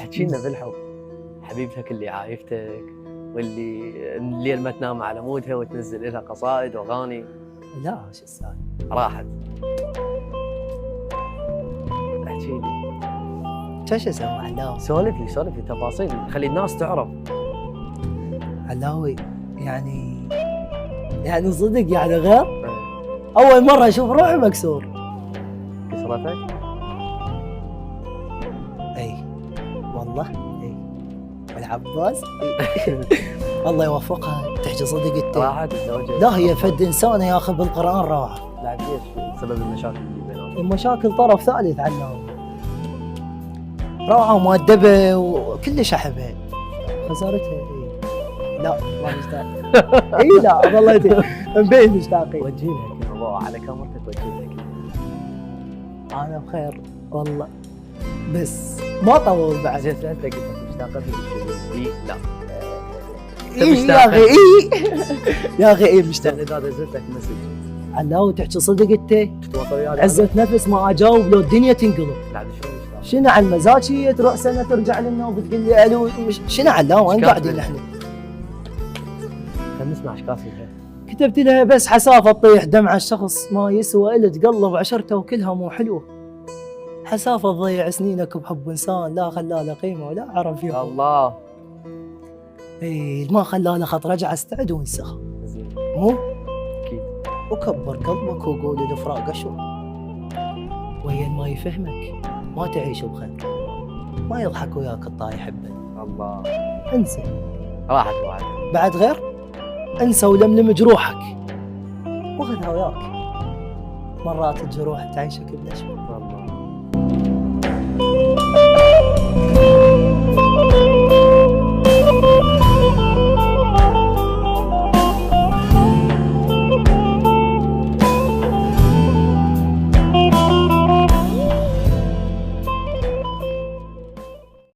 احكي لنا بالحب، حبيبتك اللي عايفتك واللي الليل ما تنام على مودها وتنزل لها قصائد واغاني. لا شو السالفه؟ راحت. احكي لي. شو اسوي علاوي؟ سولف لي تفاصيل خلي الناس تعرف. علاوي يعني صدق يعني غير؟ اول مره اشوف روحي مكسور. كسرتك؟ اي والله اي. والعباس الله يوفقها تحكي صدق انت. راحت الزوجة. لا هي فد انسانه يا اخي بالقران روعه. لا ليش سبب المشاكل اللي بينهم؟ المشاكل طرف ثالث علاوي. روعه ومؤدبه وكلش احبها. خسارتها اي. لا ما مشتاق. اي لا والله مبين مشتاقين. وجهي لها كلمة ضوء على كاميرتك، وجهي لها كلمة. انا بخير والله بس ما طول بعد. زين سألتك قلت لك مشتاقة لي؟ لا. اي يا اخي اي يا اخي اي مشتاق. اذا نزلت لك مسج علاوي تحكي صدق انت؟ تتواصل وياي؟ عزة نفس ما اجاوب لو الدنيا تنقلب. لا شلون مشتاق؟ شنو على المزاج هي تروح سنه ترجع لنا وبتقول لي الو شنو علاوي وين قاعدين احنا؟ خلينا نسمع ايش كاتبه. كتبت لها بس حسافه تطيح دمع الشخص ما يسوى الا تقلب عشرته وكلها مو حلوه. حسافه تضيع سنينك بحب انسان لا خلى له قيمه ولا عرف يوم. الله. اي ما خلى له خط رجع استعد وانسخ. زين. مو؟ اكيد. وكبر قلبك وقول الفراق اشوف. وهي ما يفهمك ما تعيش بخير. ما يضحك وياك الطايح يحبك. الله. انسى. راحت. بعد غير؟ انسى ولملم جروحك. وخذها وياك. مرات الجروح تعيشك بنشوة.